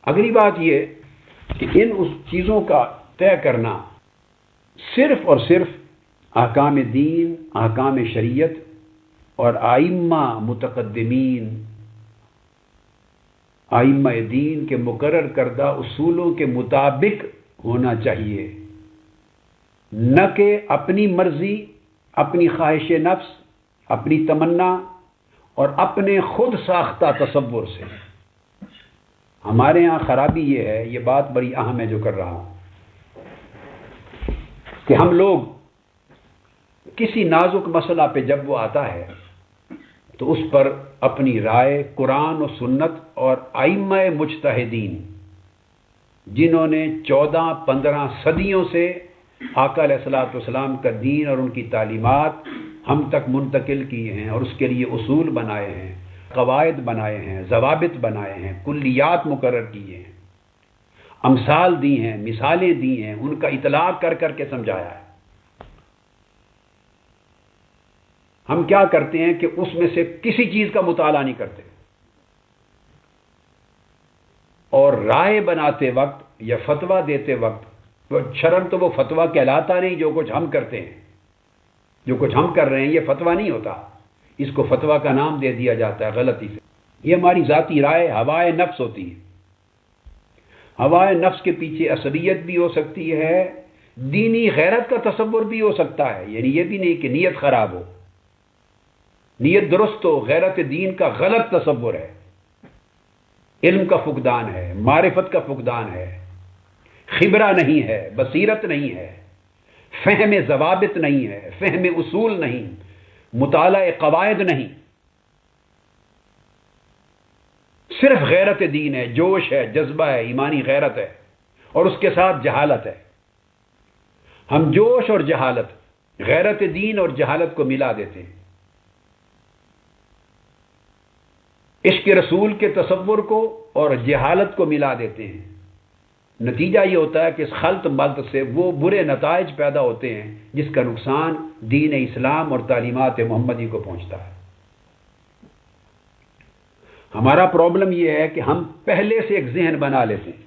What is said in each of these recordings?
اگلی بات یہ کہ ان اس چیزوں کا طے کرنا صرف اور صرف احکام دین، احکام شریعت اور ائمہ متقدمین، ائمہ دین کے مقرر کردہ اصولوں کے مطابق ہونا چاہیے، نہ کہ اپنی مرضی، اپنی خواہش نفس، اپنی تمنا اور اپنے خود ساختہ تصور سے۔ ہمارے ہاں خرابی یہ ہے، یہ بات بڑی اہم ہے جو کر رہا ہوں، کہ ہم لوگ کسی نازک مسئلہ پہ جب وہ آتا ہے تو اس پر اپنی رائے قرآن و سنت اور ائمہ مجتہدین، جنہوں نے 14-15 صدیوں سے آقا علیہ الصلوۃ والسلام کا دین اور ان کی تعلیمات ہم تک منتقل کیے ہیں اور اس کے لیے اصول بنائے ہیں، قواعد بنائے ہیں، ضوابط بنائے ہیں، کلیات مقرر کیے ہیں، امثال دی ہیں، مثالیں دی ہیں، ان کا اطلاق کر کر کے سمجھایا ہے۔ ہم کیا کرتے ہیں کہ اس میں سے کسی چیز کا مطالعہ نہیں کرتے، اور رائے بناتے وقت یا فتویٰ دیتے وقت شرعاً تو وہ فتویٰ کہلاتا نہیں، جو کچھ ہم کرتے ہیں، جو کچھ ہم کر رہے ہیں یہ فتویٰ نہیں ہوتا، اس کو فتویٰ کا نام دے دیا جاتا ہے غلطی سے۔ یہ ہماری ذاتی رائے ہوائے نفس ہوتی ہے۔ ہوائے نفس کے پیچھے عصبیت بھی ہو سکتی ہے، دینی غیرت کا تصور بھی ہو سکتا ہے، یعنی یہ بھی نہیں کہ نیت خراب ہو، نیت درست ہو، غیرت دین کا غلط تصور ہے، علم کا فقدان ہے، معرفت کا فقدان ہے، خبرہ نہیں ہے، بصیرت نہیں ہے، فہم ضوابط نہیں ہے، فہم اصول نہیں، مطالعہ قواعد نہیں، صرف غیرت دین ہے، جوش ہے، جذبہ ہے، ایمانی غیرت ہے، اور اس کے ساتھ جہالت ہے۔ ہم جوش اور جہالت، غیرت دین اور جہالت کو ملا دیتے ہیں، عشق رسول کے تصور کو اور جہالت کو ملا دیتے ہیں۔ نتیجہ یہ ہوتا ہے کہ اس خلط ملط سے وہ برے نتائج پیدا ہوتے ہیں جس کا نقصان دین اسلام اور تعلیمات محمدی کو پہنچتا ہے۔ ہمارا پرابلم یہ ہے کہ ہم پہلے سے ایک ذہن بنا لیتے ہیں۔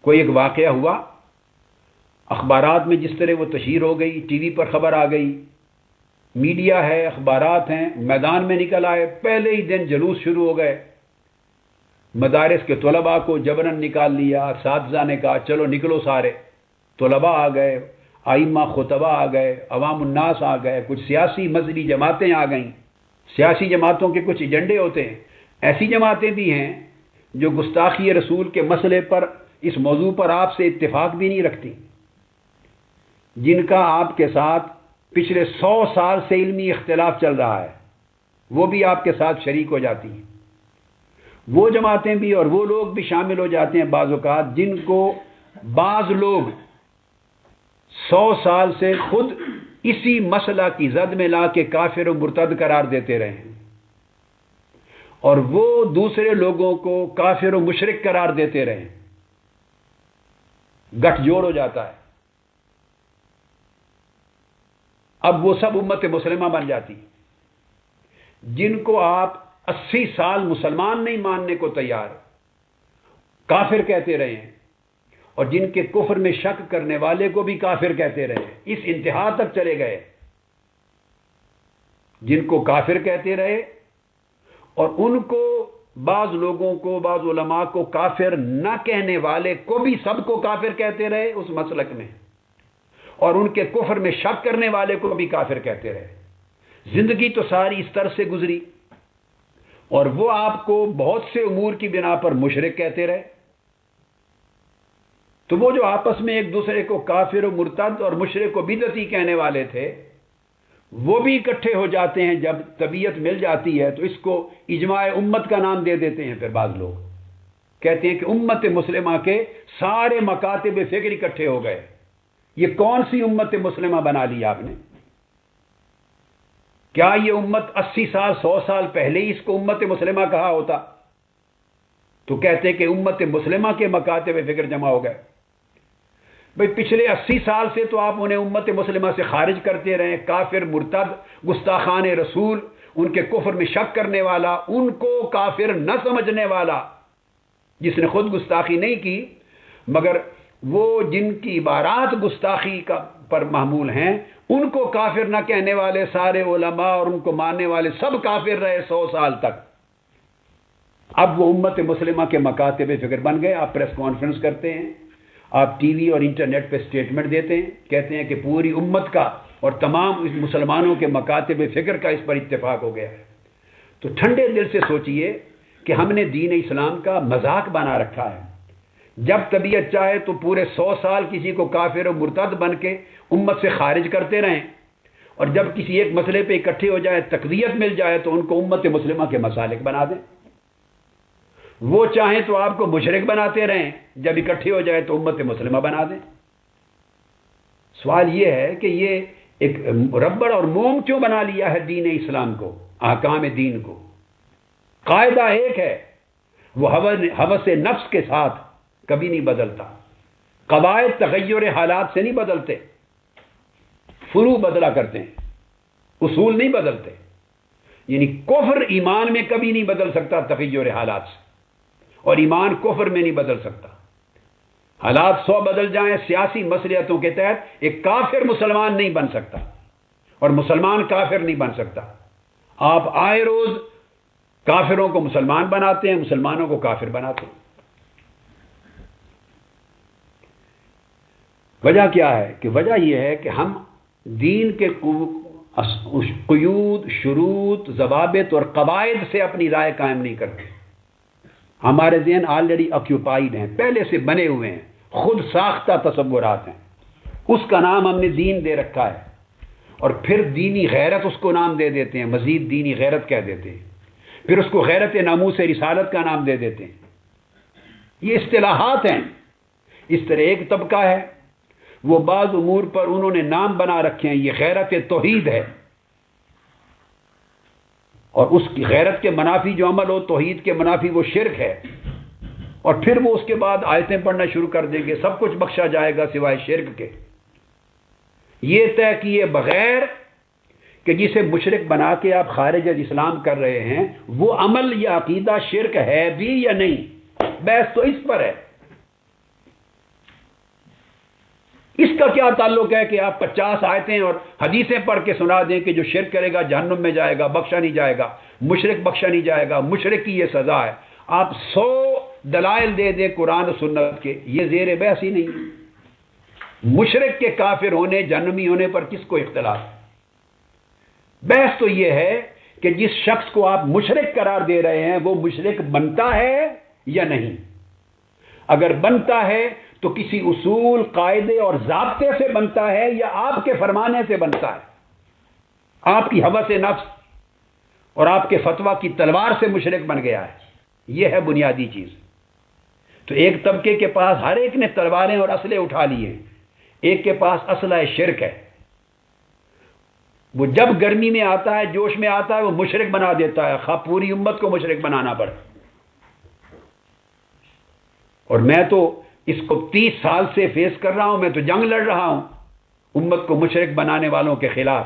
کوئی ایک واقعہ ہوا، اخبارات میں جس طرح وہ تشہیر ہو گئی، ٹی وی پر خبر آ گئی، میڈیا ہے، اخبارات ہیں، میدان میں نکل آئے، پہلے ہی دن جلوس شروع ہو گئے، مدارس کے طلباء کو جبراً نکال لیا، اساتذہ نے کہا چلو نکلو سارے، طلباء آ گئے، ائمہ خطبہ آ گئے، عوام الناس آ گئے، کچھ سیاسی مذہبی جماعتیں آ گئیں۔ سیاسی جماعتوں کے کچھ ایجنڈے ہوتے ہیں، ایسی جماعتیں بھی ہیں جو گستاخی رسول کے مسئلے پر، اس موضوع پر آپ سے اتفاق بھی نہیں رکھتی، جن کا آپ کے ساتھ پچھلے 100 سال سے علمی اختلاف چل رہا ہے، وہ بھی آپ کے ساتھ شریک ہو جاتی ہیں۔ وہ جماعتیں بھی اور وہ لوگ بھی شامل ہو جاتے ہیں بعض اوقات، جن کو بعض لوگ 100 سال سے خود اسی مسئلہ کی زد میں لا کے کافر و مرتد قرار دیتے رہے ہیں، اور وہ دوسرے لوگوں کو کافر و مشرک قرار دیتے رہے ہیں، گٹھ جوڑ ہو جاتا ہے۔ اب وہ سب امت مسلمہ بن جاتی، جن کو آپ 80 سال مسلمان نہیں ماننے کو تیار، کافر کہتے رہے ہیں، اور جن کے کفر میں شک کرنے والے کو بھی کافر کہتے رہے، اس انتہا تک چلے گئے، جن کو کافر کہتے رہے اور ان کو بعض لوگوں کو، بعض علماء کو کافر نہ کہنے والے کو بھی سب کو کافر کہتے رہے اس مسلک میں، اور ان کے کفر میں شک کرنے والے کو بھی کافر کہتے رہے۔ زندگی تو ساری اس طرح سے گزری، اور وہ آپ کو بہت سے امور کی بنا پر مشرک کہتے رہے۔ تو وہ جو آپس میں ایک دوسرے کو کافر و مرتد اور مشرک و بدعتی کہنے والے تھے، وہ بھی اکٹھے ہو جاتے ہیں جب طبیعت مل جاتی ہے، تو اس کو اجماع امت کا نام دے دیتے ہیں۔ پھر بعض لوگ کہتے ہیں کہ امت مسلمہ کے سارے مکاتب فکر اکٹھے ہو گئے۔ یہ کون سی امت مسلمہ بنا لی آپ نے؟ کیا یہ امت 80 سال 100 سال پہلے ہی اس کو امت مسلمہ کہا ہوتا؟ تو کہتے کہ امت مسلمہ کے مکاتب فکر جمع ہو گئے۔ بھئی پچھلے 80 سال سے تو آپ انہیں امت مسلمہ سے خارج کرتے رہے، کافر، مرتد، گستاخان رسول، ان کے کفر میں شک کرنے والا، ان کو کافر نہ سمجھنے والا، جس نے خود گستاخی نہیں کی مگر وہ جن کی عبارات گستاخی پر محمول ہیں، ان کو کافر نہ کہنے والے سارے علماء اور ان کو ماننے والے سب کافر رہے 100 سال تک۔ اب وہ امت مسلمہ کے مکاتب فکر بن گئے۔ آپ پریس کانفرنس کرتے ہیں، آپ ٹی وی اور انٹرنیٹ پہ سٹیٹمنٹ دیتے ہیں، کہتے ہیں کہ پوری امت کا اور تمام مسلمانوں کے مکاتب فکر کا اس پر اتفاق ہو گیا ہے۔ تو ٹھنڈے دل سے سوچئے کہ ہم نے دین اسلام کا مذاق بنا رکھا ہے۔ جب طبیعت چاہے تو پورے 100 سال کسی کو کافر و مرتد بن کے امت سے خارج کرتے رہیں، اور جب کسی ایک مسئلے پہ اکٹھے ہو جائے، تقویت مل جائے تو ان کو امت مسلمہ کے مسالک بنا دیں۔ وہ چاہیں تو آپ کو مشرک بناتے رہیں، جب اکٹھے ہو جائے تو امت مسلمہ بنا دیں۔ سوال یہ ہے کہ یہ ایک ربڑ اور موم کیوں بنا لیا ہے دین اسلام کو، احکام دین کو؟ قاعدہ ایک ہے، وہ ہوس نفس کے ساتھ کبھی نہیں بدلتا۔ قواعد تغیر حالات سے نہیں بدلتے، فروع بدلا کرتے ہیں، اصول نہیں بدلتے۔ یعنی کفر ایمان میں کبھی نہیں بدل سکتا تغیر حالات سے، اور ایمان کفر میں نہیں بدل سکتا۔ حالات 100 بدل جائیں سیاسی مصلحتوں کے تحت، ایک کافر مسلمان نہیں بن سکتا اور مسلمان کافر نہیں بن سکتا۔ آپ آئے روز کافروں کو مسلمان بناتے ہیں، مسلمانوں کو کافر بناتے ہیں۔ وجہ کیا ہے؟ کہ وجہ یہ ہے کہ ہم دین کے قیود، شروط، ضوابط اور قواعد سے اپنی رائے قائم نہیں کرتے۔ ہمارے ذہن آلریڈی آکیوپائیڈ ہیں، پہلے سے بنے ہوئے ہیں، خود ساختہ تصورات ہیں، اس کا نام ہم نے دین دے رکھا ہے، اور پھر دینی غیرت اس کو نام دے دیتے ہیں، مزید دینی غیرت کہہ دیتے ہیں، پھر اس کو غیرت ناموس رسالت کا نام دے دیتے ہیں۔ یہ اصطلاحات ہیں۔ اس طرح ایک طبقہ ہے، وہ بعض امور پر انہوں نے نام بنا رکھے ہیں، یہ غیرت توحید ہے، اور اس کی غیرت کے منافی جو عمل ہو، توحید کے منافی وہ شرک ہے، اور پھر وہ اس کے بعد آیتیں پڑھنا شروع کر دیں گے، سب کچھ بخشا جائے گا سوائے شرک کے۔ یہ طے کیے بغیر کہ جسے مشرک بنا کے آپ خارج از اسلام کر رہے ہیں، وہ عمل یا عقیدہ شرک ہے بھی یا نہیں، بحث تو اس پر ہے۔ اس کا کیا تعلق ہے کہ آپ 50 آیتیں اور حدیثیں پڑھ کے سنا دیں کہ جو شرک کرے گا جہنم میں جائے گا، بخشا نہیں جائے گا، مشرک بخشا نہیں جائے گا، مشرک کی یہ سزا ہے۔ آپ 100 دلائل دے دیں قرآن و سنت کے، یہ زیر بحث ہی نہیں۔ مشرک کے کافر ہونے، جہنمی ہونے پر کس کو اختلاف ہے؟ بحث تو یہ ہے کہ جس شخص کو آپ مشرک قرار دے رہے ہیں وہ مشرک بنتا ہے یا نہیں۔ اگر بنتا ہے تو کسی اصول، قاعدے اور ضابطے سے بنتا ہے یا آپ کے فرمانے سے بنتا ہے؟ آپ کی ہوس نفس اور آپ کے فتویٰ کی تلوار سے مشرک بن گیا ہے، یہ ہے بنیادی چیز۔ تو ایک طبقے کے پاس ہر ایک نے تلواریں اور اسلحے اٹھا لیے، ایک کے پاس اسلحہ شرک ہے، وہ جب گرمی میں آتا ہے، جوش میں آتا ہے، وہ مشرک بنا دیتا ہے، خواہ پوری امت کو مشرک بنانا پڑے۔ اور میں تو اس کو 30 سال سے فیس کر رہا ہوں، میں تو جنگ لڑ رہا ہوں امت کو مشرک بنانے والوں کے خلاف،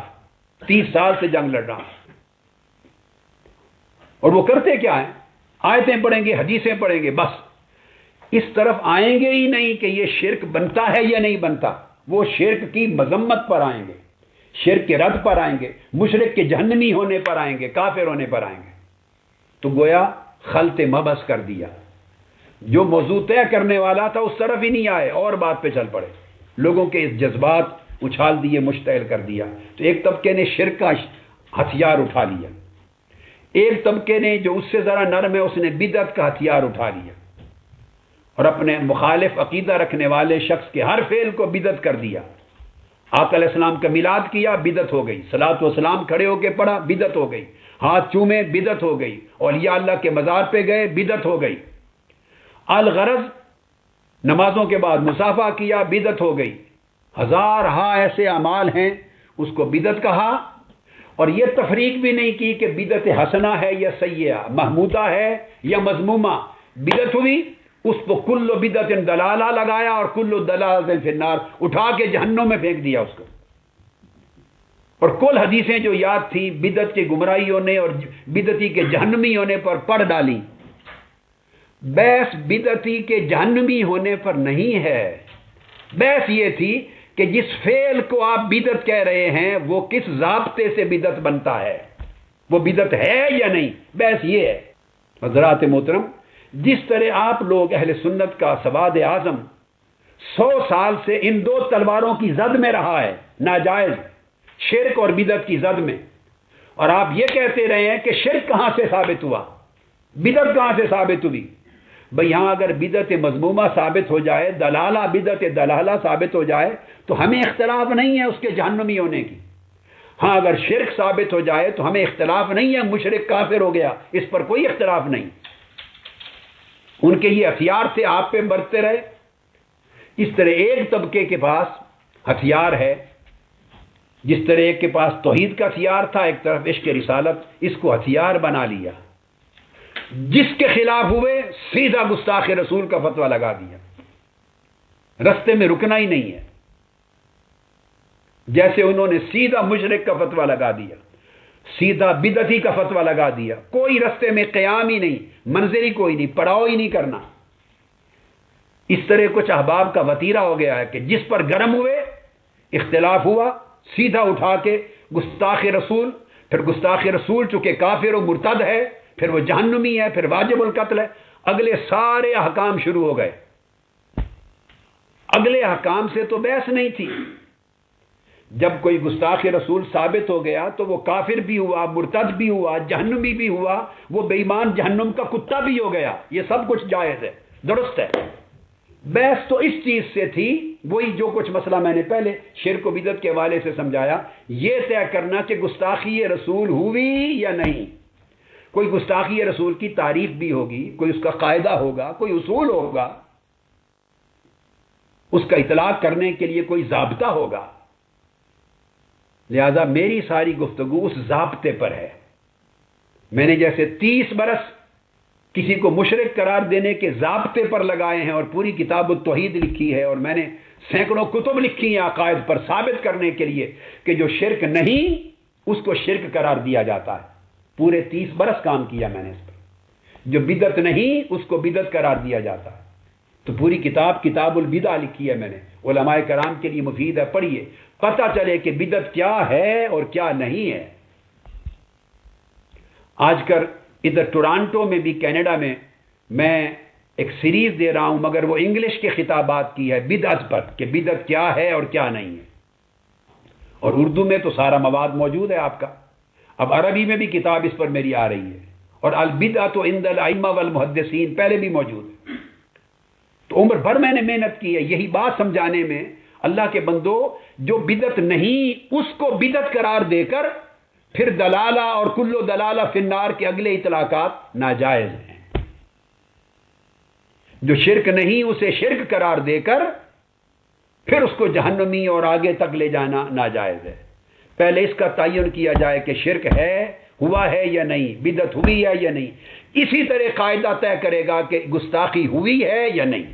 30 سال سے جنگ لڑ رہا ہوں۔ اور وہ کرتے کیا ہیں؟ آیتیں پڑھیں گے، حدیثیں پڑھیں گے، بس اس طرف آئیں گے ہی نہیں کہ یہ شرک بنتا ہے یا نہیں بنتا۔ وہ شرک کی مذمت پر آئیں گے، شرک کے رد پر آئیں گے، مشرک کے جہنمی ہونے پر آئیں گے، کافر ہونے پر آئیں گے۔ تو گویا خلط مبحث کر دیا، جو موضوع طے کرنے والا تھا اس طرف ہی نہیں آئے، اور بات پہ چل پڑے، لوگوں کے اس جذبات اچھال دیے، مشتعل کر دیا۔ تو ایک طبقے نے شرک کا ہتھیار اٹھا لیا، ایک طبقے نے جو اس سے ذرا نرم ہے اس نے بدعت کا ہتھیار اٹھا لیا، اور اپنے مخالف عقیدہ رکھنے والے شخص کے ہر فعل کو بدعت کر دیا۔ آقا علیہ السلام کا میلاد کیا، بدعت ہو گئی، صلاۃ و سلام کھڑے ہو کے پڑھا، بدعت ہو گئی، ہاتھ چومے، بدعت ہو گئی، اولیاء اللہ کے مزار پہ گئے، بدعت ہو گئی، الغرض نمازوں کے بعد مصافحہ کیا، بدعت ہو گئی۔ ہزارہا ایسے اعمال ہیں، اس کو بدعت کہا، اور یہ تفریق بھی نہیں کی کہ بدعت حسنہ ہے یا سیئہ، محمودہ ہے یا مذمومہ، بدعت ہوئی، اس کو کل بدعت دلالہ لگایا اور کل دلالۃ فی النار، اٹھا کے جہنم میں پھینک دیا اس کو۔ اور کل حدیثیں جو یاد تھیں بدعت کے گمراہی ہونے اور بدعتی کے جہنمی ہونے پر پڑھ ڈالی. بحث بدعتی کے جہنمی ہونے پر نہیں ہے، بحث یہ تھی کہ جس فعل کو آپ بدعت کہہ رہے ہیں وہ کس ضابطے سے بدعت بنتا ہے، وہ بدعت ہے یا نہیں. بحث یہ ہے. حضرات محترم، جس طرح آپ لوگ اہل سنت کا سواد اعظم 100 سال سے ان دو تلواروں کی زد میں رہا ہے، ناجائز شرک اور بدعت کی زد میں، اور آپ یہ کہتے رہے ہیں کہ شرک کہاں سے ثابت ہوا، بدعت کہاں سے ثابت ہوئی. بھئی یہاں اگر بدعت مذمومہ ثابت ہو جائے، دلالہ بدعت دلالہ ثابت ہو جائے تو ہمیں اختلاف نہیں ہے اس کے جہنمی ہونے کی. ہاں اگر شرک ثابت ہو جائے تو ہمیں اختلاف نہیں ہے مشرک کافر ہو گیا، اس پر کوئی اختلاف نہیں. ان کے یہ ہتھیار تھے، آپ پہ برتتے رہے. اس طرح ایک طبقے کے پاس ہتھیار ہے، جس طرح ایک کے پاس توحید کا ہتھیار تھا، ایک طرف عشق رسالت، اس کو ہتھیار بنا لیا. جس کے خلاف ہوئے سیدھا گستاخ رسول کا فتویٰ لگا دیا، رستے میں رکنا ہی نہیں ہے. جیسے انہوں نے سیدھا مشرک کا فتویٰ لگا دیا، سیدھا بدعتی کا فتویٰ لگا دیا، کوئی رستے میں قیام ہی نہیں، منظر ہی کوئی نہیں، پڑاؤ ہی نہیں کرنا. اس طرح کچھ احباب کا وتیرہ ہو گیا ہے کہ جس پر گرم ہوئے، اختلاف ہوا، سیدھا اٹھا کے گستاخ رسول، پھر گستاخ رسول چونکہ کافر و مرتد ہے، پھر وہ جہنمی ہے، پھر واجب القتل ہے. اگلے سارے احکام شروع ہو گئے. اگلے احکام سے تو بحث نہیں تھی. جب کوئی گستاخ رسول ثابت ہو گیا تو وہ کافر بھی ہوا، مرتد بھی ہوا، جہنمی بھی ہوا، وہ بے ایمان جہنم کا کتا بھی ہو گیا. یہ سب کچھ جائز ہے، درست ہے. بحث تو اس چیز سے تھی، وہی جو کچھ مسئلہ میں نے پہلے شرک و بدعت کے حوالے سے سمجھایا، یہ طے کرنا کہ گستاخی رسول ہوئی یا نہیں. کوئی گستاخی رسول کی تعریف بھی ہوگی، کوئی اس کا قاعدہ ہوگا، کوئی اصول ہوگا، اس کا اطلاق کرنے کے لیے کوئی ضابطہ ہوگا. لہذا میری ساری گفتگو اس ضابطے پر ہے. میں نے جیسے 30 برس کسی کو مشرک قرار دینے کے ضابطے پر لگائے ہیں اور پوری کتاب التوحید لکھی ہے، اور میں نے سینکڑوں کتب لکھی ہیں عقائد پر ثابت کرنے کے لیے کہ جو شرک نہیں اس کو شرک قرار دیا جاتا ہے. پورے 30 برس کام کیا میں نے اس پر. جو بدعت نہیں اس کو بدعت قرار دیا جاتا ہے. تو پوری کتاب البدع لکھی ہے میں نے، علماء کرام کے لیے مفید ہے، پڑھیے، پتہ چلے کہ بدعت کیا ہے اور کیا نہیں ہے. آج کل ادھر ٹورانٹو میں بھی، کینیڈا میں ایک سیریز دے رہا ہوں، مگر وہ انگلش کے خطابات کی ہے بدعت پر، کہ بدعت کیا ہے اور کیا نہیں ہے. اور اردو میں تو سارا مواد موجود ہے آپ کا. اب عربی میں بھی کتاب اس پر میری آ رہی ہے، اور البدعۃ عند الائمہ والمحدثین پہلے بھی موجود ہے. تو عمر بھر میں نے محنت کی ہے یہی بات سمجھانے میں، اللہ کے بندو، جو بدعت نہیں اس کو بدعت قرار دے کر پھر دلالہ اور کلو دلالہ فی النار کے اگلے اطلاقات ناجائز ہیں. جو شرک نہیں اسے شرک قرار دے کر پھر اس کو جہنمی اور آگے تک لے جانا ناجائز ہے. پہلے اس کا تعین کیا جائے کہ شرک ہے، ہوا ہے یا نہیں، بدعت ہوئی ہے یا نہیں. اسی طرح قاعدہ طے کرے گا کہ گستاخی ہوئی ہے یا نہیں.